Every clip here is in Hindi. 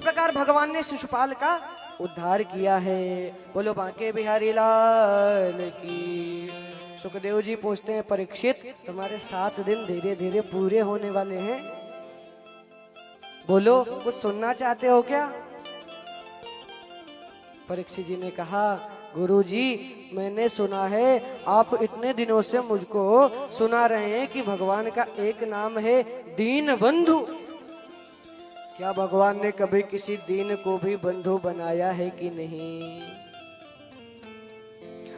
प्रकार भगवान ने शिशुपाल का उद्धार किया है। बोलो बांके बिहारी लाल की। सुखदेव जी पूछते हैं, परीक्षित तुम्हारे 7 दिन धीरे धीरे पूरे होने वाले हैं, बोलो कुछ सुनना चाहते हो क्या? परीक्षित जी ने कहा, गुरुजी मैंने सुना है आप इतने दिनों से मुझको सुना रहे हैं कि भगवान का एक नाम है दीन बंधु। क्या भगवान ने कभी किसी दीन को भी बंधु बनाया है कि नहीं?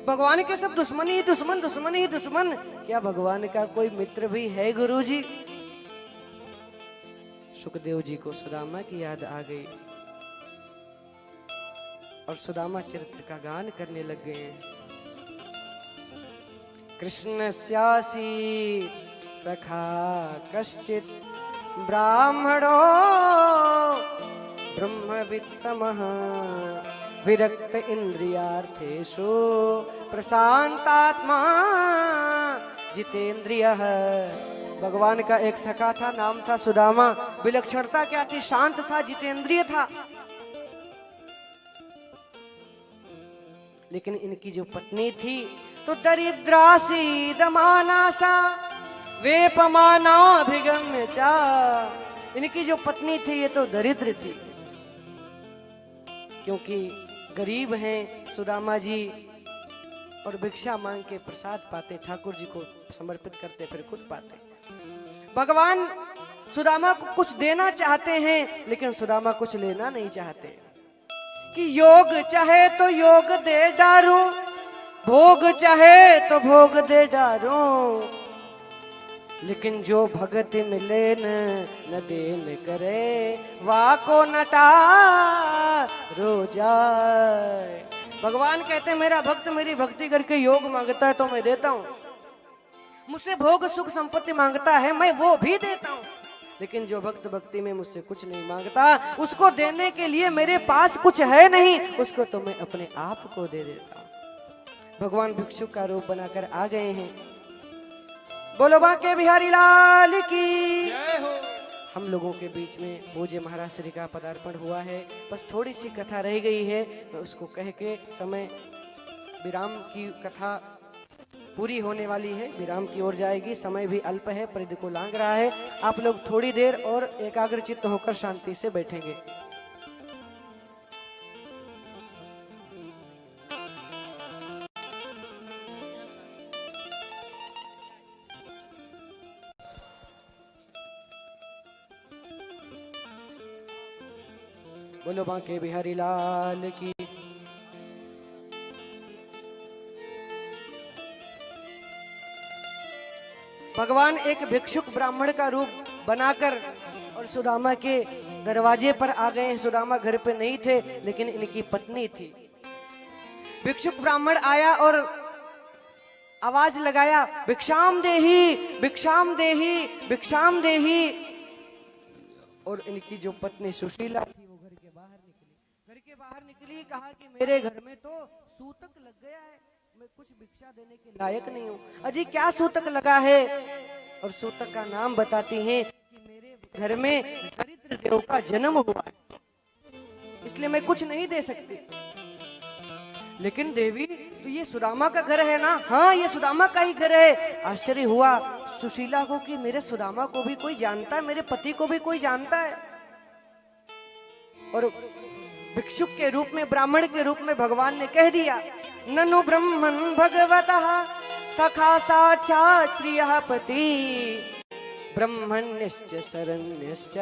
भगवान के सब दुश्मन ही दुश्मन, दुश्मन ही दुश्मन। क्या भगवान का कोई मित्र भी है गुरुजी? सुखदेव जी को सुदामा की याद आ गई और सुदामा चरित्र का गान करने लग गए। कृष्ण स्यासी सखा कश्चित ब्राह्मणो ब्रह्मवित्तमः विरक्त इंद्रियार्थेषु प्रशांतात्मा जितेंद्रियः। भगवान का एक सखा था, नाम था सुदामा। विलक्षणता क्या थी? शांत था, जितेंद्रिय था। लेकिन इनकी जो पत्नी थी तो दरिद्रासी दमानासा वेपमानाभिगम्य चा। इनकी जो पत्नी थी ये तो दरिद्र थी, क्योंकि गरीब हैं सुदामा जी और भिक्षा मांग के प्रसाद पाते, ठाकुर जी को समर्पित करते, फिर खुद पाते। भगवान सुदामा को कुछ देना चाहते हैं, लेकिन सुदामा कुछ लेना नहीं चाहते। कि योग चाहे तो योग दे डारूं, भोग चाहे तो भोग दे डारूं, लेकिन जो भगति मिले न देन करे, वाको नटा रो जाए। भगवान कहते हैं मेरा भक्त मेरी भक्ति करके योग मांगता है तो मैं देता हूं, मुझसे भोग सुख संपत्ति मांगता है मैं वो भी देता हूं, लेकिन जो भक्त भक्ति में मुझसे कुछ नहीं मांगता, उसको देने के लिए मेरे पास कुछ है नहीं, उसको तो मैं अपने आप को दे देता हूं। भगवान भिक्षु का रूप बनाकर आ गए हैं। बोलो बांके बिहारी लाल की जय हो। हम लोगों के बीच में पूज्य महाराज श्री का पदार्पण हुआ है। बस थोड़ी सी कथा रह गई है, मैं उसको कह के समय विराम की कथा पूरी होने वाली है, विराम की ओर जाएगी। समय भी अल्प है, परिधि को लांग रहा है। आप लोग थोड़ी देर और एकाग्रचित्त होकर शांति से बैठेंगे। बोलो बांके बिहारी लाल की। भगवान एक भिक्षुक ब्राह्मण का रूप बनाकर और सुदामा के दरवाजे पर आ गए हैं। सुदामा घर पे नहीं थे, लेकिन इनकी पत्नी थी। भिक्षुक ब्राह्मण आया और आवाज लगाया, भिक्षाम देही भिक्षाम देही भिक्षाम देही। और इनकी जो पत्नी सुशीला थी वो घर के बाहर निकली, कहा कि मेरे घर में तो सूतक लग गया है, मैं कुछ भिक्षा देने के लायक नहीं हूँ। अजी क्या सूतक लगा है? और सूतक का नाम बताती हैं कि मेरे घर में दरिद्र देव का जन्म हुआ है, इसलिए मैं कुछ नहीं दे सकती। लेकिन देवी तो ये सुदामा का घर है ना? हाँ ये सुदामा का ही घर है। आश्चर्य हुआ सुशीला को कि मेरे सुदामा को भी कोई जानता है, मेरे पति को भी कोई जानता है। और भिक्षुक के रूप में, ब्राह्मण के रूप में भगवान ने कह दिया, ननु ब्रह्मन् भगवतः सखा साक्षात् श्रियः पति ब्रह्मण्यश्च शरण्यश्च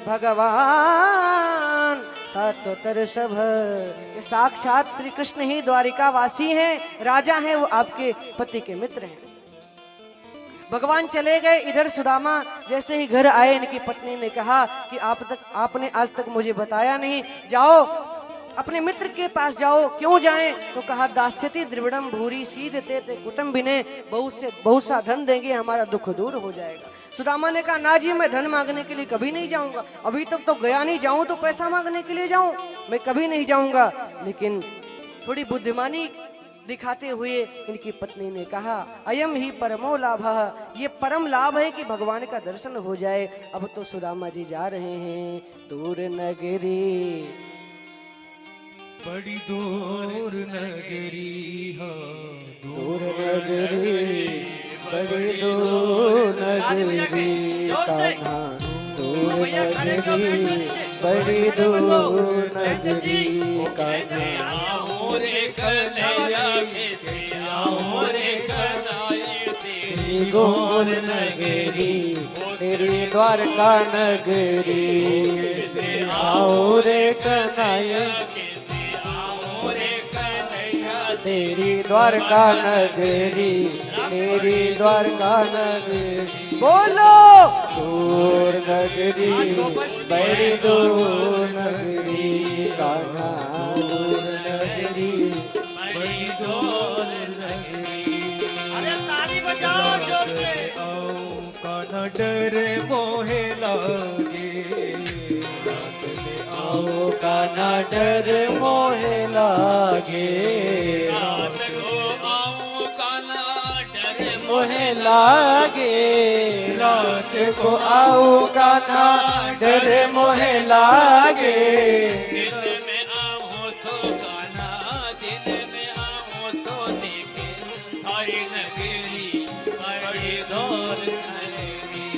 भगवान सात्वतर्षभ। ये साक्षात श्री कृष्ण ही द्वारिका वासी हैं, राजा हैं, वो आपके पति के मित्र हैं। भगवान चले गए। इधर सुदामा जैसे ही घर आए, इनकी पत्नी ने कहा कि आपने आज तक मुझे बताया नहीं, जाओ अपने मित्र के पास जाओ। क्यों जाएं? तो कहा दास्यति द्रविड़म भूरी सीधते ते कुटुंबिने, बहुत सा धन देंगे हमारा दुख दूर हो जाएगा। सुदामा ने कहा ना जी मैं धन मांगने के लिए कभी नहीं जाऊंगा, अभी तक तो गया नहीं, जाऊं तो पैसा मांगने के लिए जाऊं, मैं कभी नहीं जाऊंगा। लेकिन थोड़ी बुद्धिमानी दिखाते हुए इनकी पत्नी ने कहा, अयम ही परमो लाभः, ये परम लाभ है कि भगवान का दर्शन हो जाए। अब तो सुदामा जी जा रहे हैं दूर नगरी, बड़ी दूर नगरी हो, दूर नगरी, बड़ी दूर नगरी, कान्हा दूर नगरी, बड़ी दूर नगरी, कान्हा तेरी गोर नगरी, तेरी द्वारका नगरी, आओ रे कन्हैया, तेरी द्वारका नगरी, तेरी द्वारका नगरी। बोलो दूर नगरी, बड़ी दूर नगरी, कान्हा दूर नगरी, बड़ी दूर नगरी। अरे ताली बजाओ जोर से। कान्हा डर मोहे लागे, आओ कान्हा डर मोहे लागे, मोहे लागे, रात को आओ कान्हा डर मोहे लागे, दिन में आओ तो कान्हा, दिन में आओ तो देखे सारी नगरी, बड़ी दूर नगरी,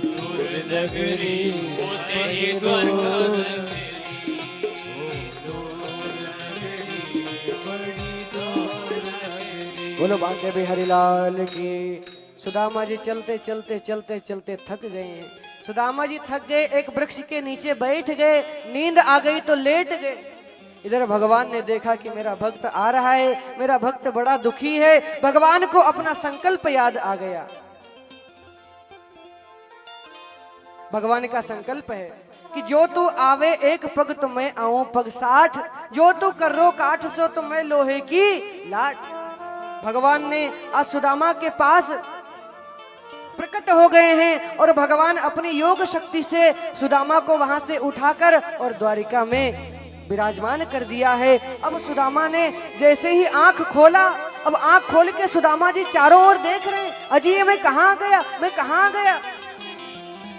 दूर नगरी, तेरी द्वारका नगरी, बोलो बांके बिहारी लाल की। सुदामा जी चलते चलते चलते चलते थक गए हैं। सुदामा जी थक गए, एक वृक्ष के नीचे बैठ गए, नींद आ गई तो लेट गए। इधर भगवान ने देखा कि मेरा भक्त आ रहा है, मेरा भक्त बड़ा दुखी है। भगवान को अपना संकल्प याद आ गया। भगवान का संकल्प है कि जो तू आवे एक पग तो मैं आऊं पग 60, जो तू कर्रो काठ सो तो मैं लोहे की लाठ। भगवान ने आज सुदामा के पास प्रकट हो गए हैं और भगवान अपनी योग शक्ति से सुदामा को वहां से उठाकर और द्वारिका में विराजमान कर दिया है। अब सुदामा ने जैसे ही आंख खोला, अब आंख खोल के सुदामा जी चारों ओर देख रहे हैं, अजी मैं कहाँ गया, मैं कहाँ गया।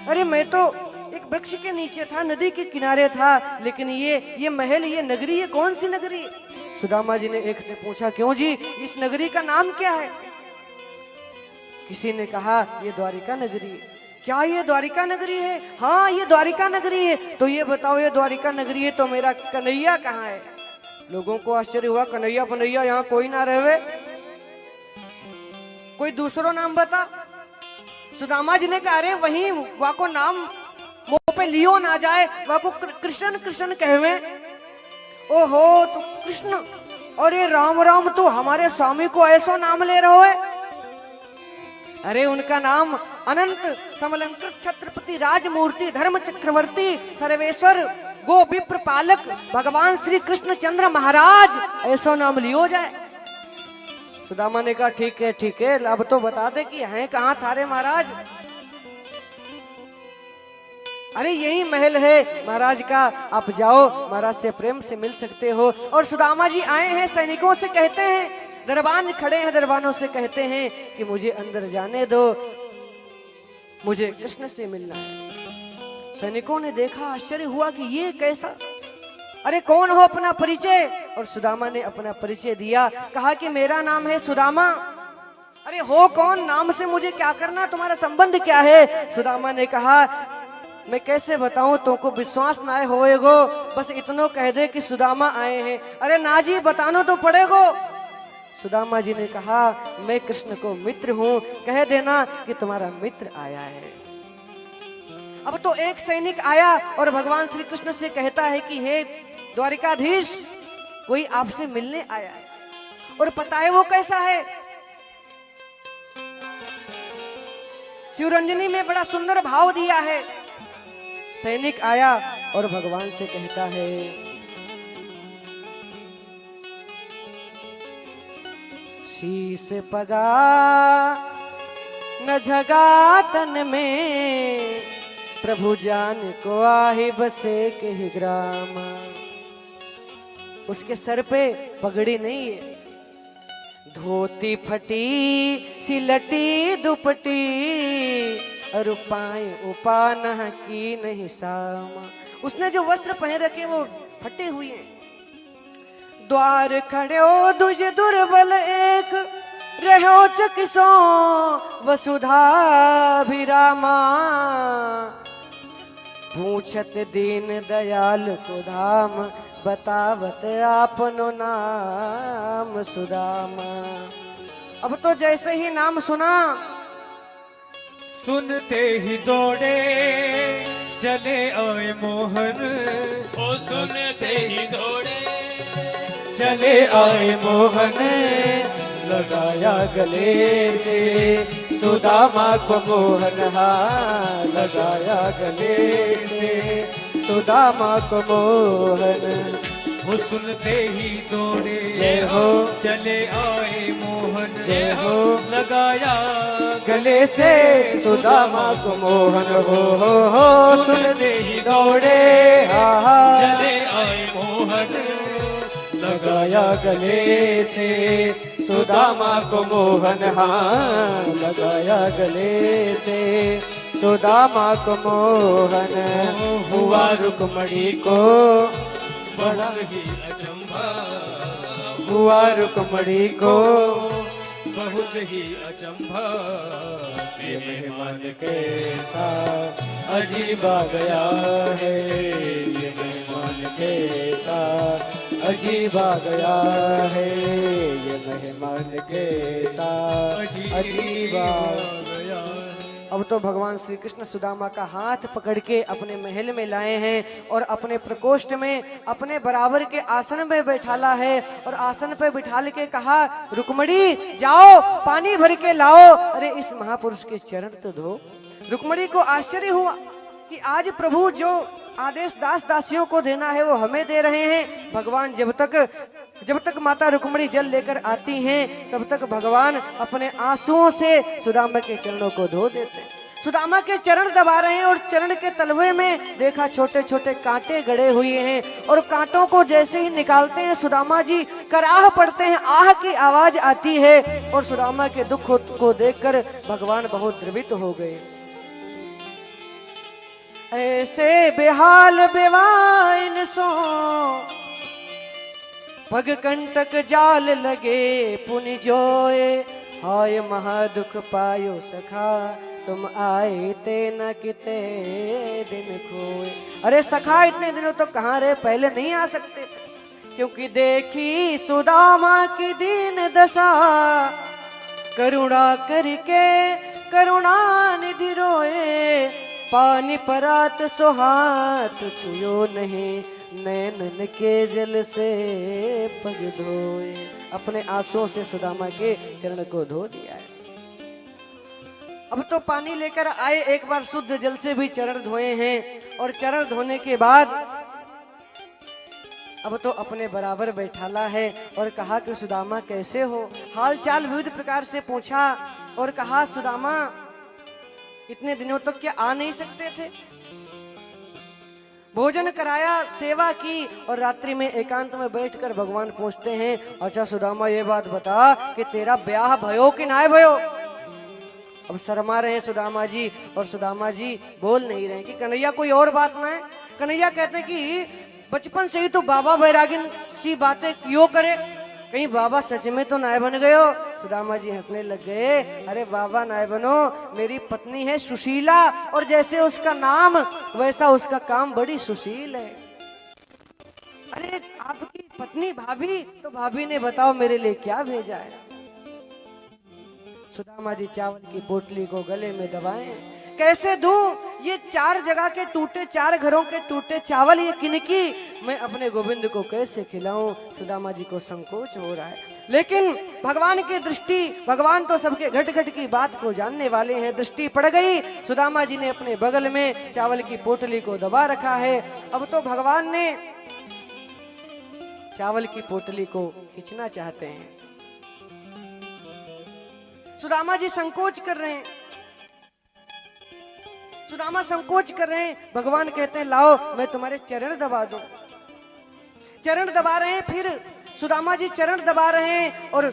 अरे मैं तो एक वृक्ष के नीचे था, नदी के किनारे था, लेकिन ये महल, ये नगरी, ये कौन सी नगरी। सुदामा जी ने एक से पूछा, क्यों जी, इस नगरी का नाम क्या है। किसी ने कहा ये द्वारिका नगरी। क्या ये द्वारिका नगरी है। हाँ ये द्वारिका नगरी है। तो ये बताओ ये द्वारिका नगरी है तो मेरा कन्हैया कहाँ है। लोगों को आश्चर्य हुआ, कन्हैया पन्हैया यहाँ कोई ना रहे, कोई दूसरो नाम बता। सुदामा जी ने कहा अरे वहीं वहाँ को नाम मुंह पे लियो ना जाए, वहाँ को कृष्ण कृष्ण कहवे। ओहो तो कृष्ण, अरे राम राम, तो हमारे स्वामी को ऐसा नाम ले रहे हो। अरे उनका नाम अनंत समलंकृत छत्रपति राजमूर्ति धर्म चक्रवर्ती सर्वेश्वर गो विप्र पालक भगवान श्री कृष्ण चंद्र महाराज, ऐसा नाम लियो जाए। सुदामा ने कहा ठीक है ठीक है, अब तो बता दे कि हैं कहाँ थारे महाराज। अरे यही महल है महाराज का, आप जाओ महाराज से प्रेम से मिल सकते हो। और सुदामा जी आए हैं, सैनिकों से कहते हैं, दरबान खड़े हैं, दरबानों से कहते हैं कि मुझे अंदर जाने दो, मुझे कृष्ण से मिलना है। सैनिकों ने देखा, आश्चर्य हुआ कि ये कैसा। अरे कौन हो, अपना परिचय। और सुदामा ने अपना परिचय दिया, कहा कि मेरा नाम है सुदामा। अरे हो कौन, नाम से मुझे क्या करना, तुम्हारा संबंध क्या है। सुदामा ने कहा मैं कैसे बताऊं, तुमको विश्वास ना होएगो, बस इतनो कह दे कि सुदामा आए हैं। अरे ना जी बताना तो पड़ेगो। सुदामा जी ने कहा मैं कृष्ण को मित्र हूं, कह देना कि तुम्हारा मित्र आया है। अब तो एक सैनिक आया और भगवान श्री कृष्ण से कहता है कि हे द्वारिकाधीश, कोई आपसे मिलने आया है। और पता है वो कैसा है। शिवरंजनी में बड़ा सुंदर भाव दिया है। सैनिक आया और भगवान से कहता है शीस पगा न झगा तन में, प्रभु जान को आही बसे के ग्राम। उसके सर पे पगड़ी नहीं है, धोती फटी सिलटी दुपटी रुपाए उपान की नहीं सामा। उसने जो वस्त्र पहन रखे वो फटे हुए हैं। द्वार खड़े हो दुज दुर्बल एक रहो चकिसो वसुधा विरामा। पूछत दीन दयाल को धाम बतावत आपनो नाम सुदामा। अब तो जैसे ही नाम सुना सुनते ही दौड़े चले आए मोहन। ओ सुनते ही दौड़े चले आए मोहन। लगाया गले से सुदामा को मोहन। हाँ लगाया गले से सुदामा को मोहन। वो सुनते ही दौड़े जय हो चले आए मोहन। जय हो लगाया गले से सुदामा को मोहन। हो सुनते ही दौड़े हा चले आए मोहन। लगाया गले से सुदामा को मोहन। हाँ लगाया गले से सुदामा को मोहन। हुआ रुक्मणी को बड़ा ही अचंभा। हुआ रुक्मणी को बहुत ही अचंभा। ये मेहमान कैसा अजीबा गया है। ये मेहमान कैसा अजीबा गया है। ये मेहमान कैसा अजीबा गया। अब तो भगवान श्री कृष्ण सुदामा का हाथ पकड़ के अपने महल में लाए हैं और अपने प्रकोष्ठ में अपने बराबर के आसन में बैठाला है और आसन पे बिठाल के कहा रुक्मणी जाओ पानी भर के लाओ। अरे इस महापुरुष के चरण तो धो। रुक्मणी को आश्चर्य हुआ कि आज प्रभु जो आदेश दास दासियों को देना है वो हमें दे रहे हैं। भगवान जब तक माता रुक्मणी जल लेकर आती हैं तब तक भगवान अपने आंसुओं से सुदामा के चरणों को धो देते हैं। सुदामा के चरण दबा रहे हैं और चरण के तलवे में देखा छोटे छोटे कांटे गड़े हुए हैं और कांटों को जैसे ही निकालते हैं सुदामा जी कराह पड़ते हैं। आह की आवाज आती है और सुदामा के दुख को देखकर भगवान बहुत द्रवित हो गए। ऐसे बेहाल बेवाइन सो पग कंटक जाल लगे पुनि जोए। हाय महादुख पायो सखा तुम आए ते न किते दिन खोए। अरे सखा इतने दिनों तो कहाँ रहे, पहले नहीं आ सकते थे क्योंकि देखी सुदामा की दीन दशा। करुणा करके करुणा निधि रोए। पानी परात सुहात छुयो नहीं नैनन के जल से पग धोए। अपने आंसुओं से सुदामा के चरण को धो दिया है। अब तो पानी लेकर आए, एक बार शुद्ध जल से भी चरण धोए हैं और चरण धोने के बाद अब तो अपने बराबर बैठाला है और कहा कि सुदामा कैसे हो। हाल चाल विविध प्रकार से पूछा और कहा सुदामा इतने दिनों तक क्या आ नहीं सकते थे। भोजन कराया, सेवा की और रात्रि में एकांत में बैठकर भगवान पूछते हैं अच्छा सुदामा ये बात बता कि तेरा ब्याह भयो कि ना भयो। अब शर्मा रहे सुदामा जी और सुदामा जी बोल नहीं रहे कि कन्हैया कोई और बात ना है। कन्हैया कहते कि बचपन से ही तो बाबा बैरागिन सी बातें क्यों करे, कहीं बाबा सच में तो नाय बन गए हो। सुदामा जी हंसने लग गए। अरे बाबा नाय बनो, मेरी पत्नी है सुशीला और जैसे उसका नाम वैसा उसका काम, बड़ी सुशील है। अरे आपकी पत्नी भाभी, तो भाभी ने बताओ मेरे लिए क्या भेजा है। सुदामा जी चावल की पोटली को गले में दबाए। कैसे दूं ये 4 जगह के टूटे, 4 घरों के टूटे चावल, ये किनकी मैं अपने गोविंद को कैसे खिलाऊं। सुदामा जी को संकोच हो रहा है, लेकिन भगवान की दृष्टि, भगवान तो सबके घट घट की बात को जानने वाले हैं। दृष्टि पड़ गई, सुदामा जी ने अपने बगल में चावल की पोटली को दबा रखा है। अब तो भगवान ने चावल की पोटली को खींचना चाहते हैं। सुदामा जी संकोच कर रहे हैं, सुदामा संकोच कर रहे हैं। भगवान कहते हैं लाओ मैं तुम्हारे चरण दबा दूं। चरण दबा रहे हैं, फिर सुदामा जी चरण दबा रहे हैं और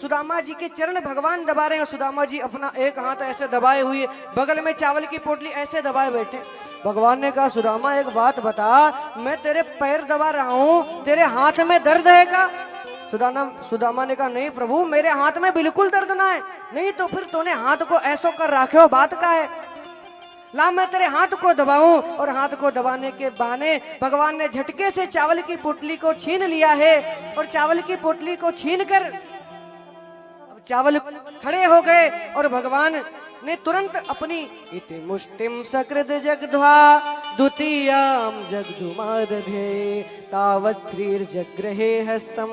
सुदामा जी के चरण भगवान दबा रहे हैं। सुदामा जी अपना एक हाथ ऐसे दबाए हुए, बगल में चावल की पोटली ऐसे दबाए बैठे। भगवान ने कहा, सुदामा एक बात बता, मैं तेरे पैर दबा रहा हूँ, तेरे हाथ में दर्द है क्या? सुदामा ने कहा, नहीं प्रभु, मेरे हाथ में बिल्कुल दर्द ना है। नहीं तो फिर तूने हाथ को ऐसो कर रखे हो, बात का है? ला मैं तेरे हाथ को दबाऊं। और हाथ को दबाने के बहाने भगवान ने झटके से चावल की पोटली को छीन लिया है। और चावल की पोटली को छीन कर अब चावल खड़े हो गए और भगवान ने तुरंत अपनी इति मुष्टिम सकृत जगध्वा द्वितीयाम जगदुमादधे तावत् श्रीर्जग्रहे हस्तम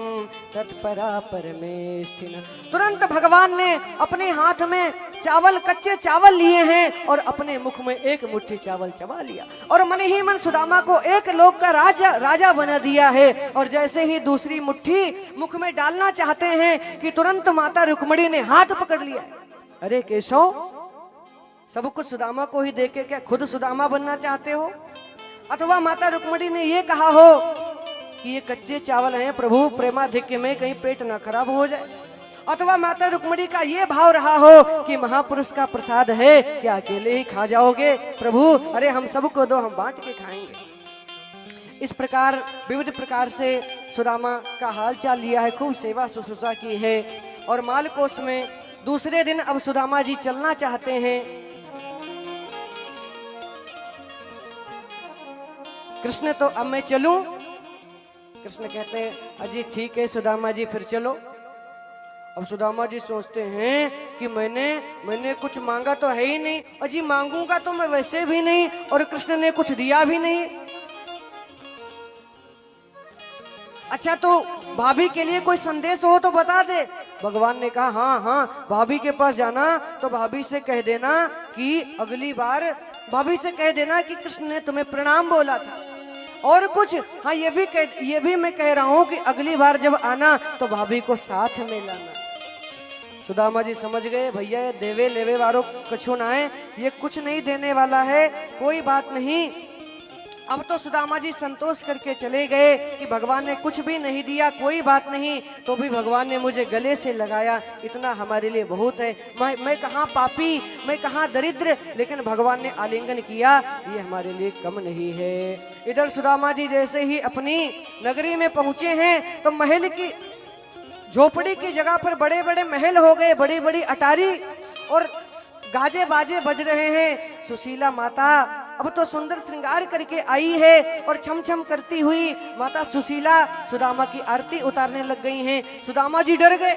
तत्परा परमेष्ठिन। तुरंत भगवान ने अपने हाथ में चावल, कच्चे चावल लिए हैं और अपने मुख में एक मुट्ठी चावल चबा लिया और मन ही मन सुदामा को एक लोक का राजा बना दिया है। और जैसे ही दूसरी मुट्ठी मुख में डालना चाहते हैं कि तुरंत माता रुक्मिणी ने हाथ पकड़ लिया। अरे केशव, सब कुछ सुदामा को ही देके क्या खुद सुदामा बनना चाहते हो? अथवा माता रुक्मिणी ने ये कहा हो कि ये कच्चे चावल हैं प्रभु, प्रेमाधिक्य में कहीं पेट ना खराब हो जाए। अथवा माता रुक्मिणी का ये भाव रहा हो कि महापुरुष का प्रसाद है, क्या अकेले ही खा जाओगे प्रभु? अरे हम सबको दो, हम बांट के खाएंगे। इस प्रकार विविध प्रकार से सुदामा का हाल चाल लिया है, खूब सेवा शुश्रूषा की है। और मालकोस में दूसरे दिन अब सुदामा जी चलना चाहते हैं। कृष्ण तो अब मैं चलूं? कृष्ण कहते हैं, अजी ठीक है सुदामा जी, फिर चलो। अब सुदामा जी सोचते हैं कि मैंने कुछ मांगा तो है ही नहीं, अजी मांगूंगा तो मैं वैसे भी नहीं, और कृष्ण ने कुछ दिया भी नहीं। अच्छा तो भाभी के लिए कोई संदेश हो तो बता दे। भगवान ने कहा, हाँ हाँ, भाभी के पास जाना तो भाभी से कह देना कि अगली बार भाभी से कह देना कि कृष्ण ने तुम्हें प्रणाम बोला था। और कुछ, हाँ ये भी मैं कह रहा हूँ कि अगली बार जब आना तो भाभी को साथ में लाना। सुदामा जी समझ गए, भैया ये देवे लेवे वालों कछु ना है, ये कुछ नहीं देने वाला है, कोई बात नहीं। अब तो सुदामा जी संतोष करके चले गए कि भगवान ने कुछ भी नहीं दिया, कोई बात नहीं, तो भी भगवान ने मुझे गले से लगाया, इतना हमारे लिए बहुत है। मैं कहाँ पापी, मैं कहाँ दरिद्र, लेकिन भगवान ने आलिंगन किया, ये हमारे लिए कम नहीं है। इधर सुदामा जी जैसे ही अपनी नगरी में पहुंचे हैं तो महल की झोपड़ी की जगह पर बड़े बड़े महल हो गए, बड़ी बड़ी अटारी और गाजे बाजे बज रहे हैं। सुशीला माता अब तो सुंदर श्रृंगार करके आई है और छम छम करती हुई माता सुशीला सुदामा की आरती उतारने लग गई हैं। सुदामा जी डर गए।